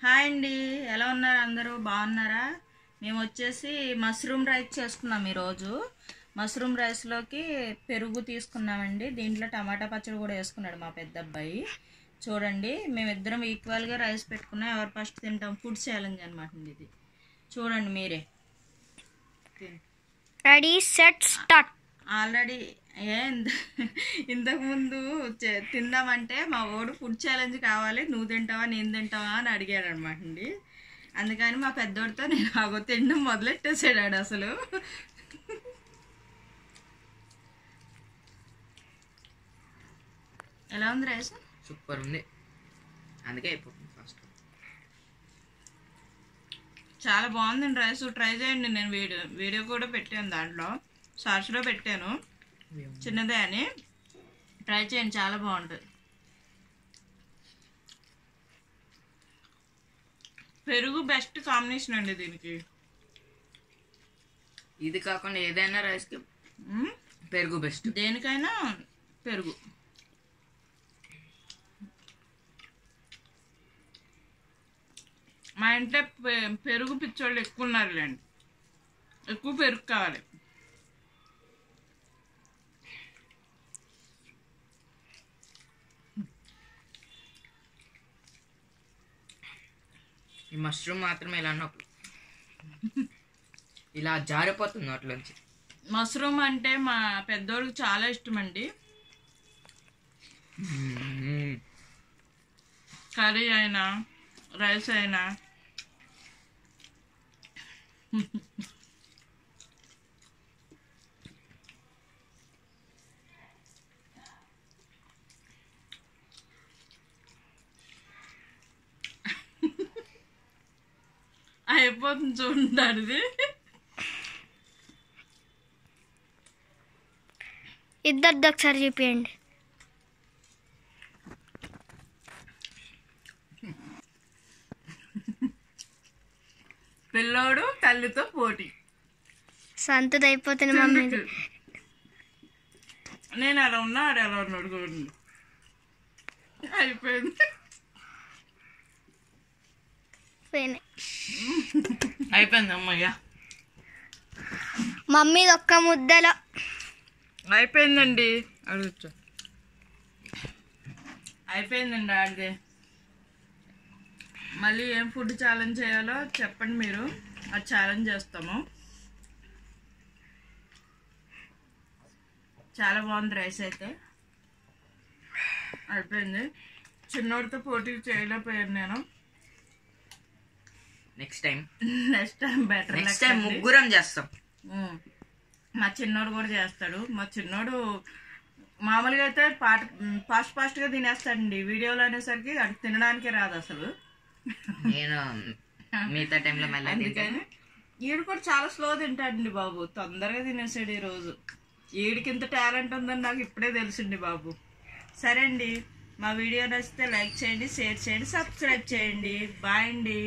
Hi అండి, ఎలా ఉన్నారు? అందరూ బాగున్నారా? మేము వచ్చేసి మష్రూమ్ రైస్ చేసుకున్నాం ఈరోజు. మష్రూమ్ రైస్లోకి పెరుగు తీసుకున్నామండి. దీంట్లో టమాటా పచ్చడి కూడా వేసుకున్నాడు మా పెద్ద అబ్బాయి. చూడండి, మేమిద్దరం ఈక్వల్గా రైస్ పెట్టుకున్నాం. ఎవరు ఫస్ట్ తింటాం ఫుడ్ ఛాలెంజ్ అనమాట ఇది. చూడండి మీరే. Ready set start. ఆల్రెడీ ఇంతకుముందు తిందామంటే మా ఓడు ఫుడ్ ఛాలెంజ్ కావాలి, నువ్వు తింటావా నేను తింటావా అని అడిగాడు అనమాట అండి. అందుకని మా పెద్దోడితో నేను ఆగో తినడం మొదలెట్టేసాడు అసలు. ఎలా ఉంది రైస్? సూపర్ ఉంది, అందుకే అయిపోతుంది ఫస్ట్. చాలా బాగుందండి రైస్, ట్రై చేయండి. నేను వీడియో కూడా పెట్టాను, దాంట్లో షార్ట్స్లో పెట్టాను, చిన్నదే అని. ట్రై చేయండి, చాలా బాగుంటుంది. పెరుగు బెస్ట్ కాంబినేషన్ అండి దీనికి. ఇది కాకుండా ఏదైనా రైస్కి పెరుగు బెస్ట్, దేనికైనా పెరుగు. మా ఇంట్లో పెరుగు పిచ్చోళ్ళు ఎక్కువ ఉన్నారులేండి, ఎక్కువ పెరుగు కావాలి. ఈ మష్రూమ్ మాత్రమే ఇలా ఉన్నప్పుడు ఇలా జారిపోతుంది అట్లోంచి. మష్రూమ్ అంటే మా పెద్దోడికి చాలా ఇష్టం అండి. కర్రీ అయినా రైస్ అయినా. అయిపోతుంది చూడండి. ఇద్దరిది ఒకసారి చూపించండి. పిల్లోడు తల్లితో పోటీ. సంతది అయిపోతుంది మమ్మీ. నేను అలా ఉన్నా, ఆడు ఎలా ఉన్నాడు చూడండి. అయిపోయింది, అయిపోయింది అమ్మయ్య. మమ్మీ ఒక్క ముద్దలో అయిపోయిందండి. అడుగుతా, అయిపోయిందండి ఆడిదే. మళ్ళీ ఏం ఫుడ్ ఛాలెంజ్ చేయాలో చెప్పండి మీరు, అది ఛాలెంజ్ చేస్తాము. చాలా బాగుంది రైస్ అయితే. అయిపోయింది. చిన్నోడితో పోటీ చేయలేకపోయాను నేను. Next time better. Next time ముగ్గురం చేస్తాం. మా చిన్నోడు కూడా చేస్తాడు. మా చిన్నోడు మామూలుగా అయితే ఫాస్ట్గా తినేస్తాడండి. వీడియోలో అనేసరికి అది తినడానికే రాదు అసలు. నేను మిగతా టైంలో మళ్ళీ అందుకని ఈడు కూడా చాలా స్లో తింటాడండి బాబు. తొందరగా తినేసాడు ఈరోజు. ఈడికి ఇంత టాలెంట్ ఉందని నాకు ఇప్పుడే తెలిసిండి బాబు. సరే అండి, మా వీడియో నచ్చితే లైక్ చేయండి, షేర్ చేయండి, సబ్స్క్రైబ్ చేయండి. బాయ్ అండి.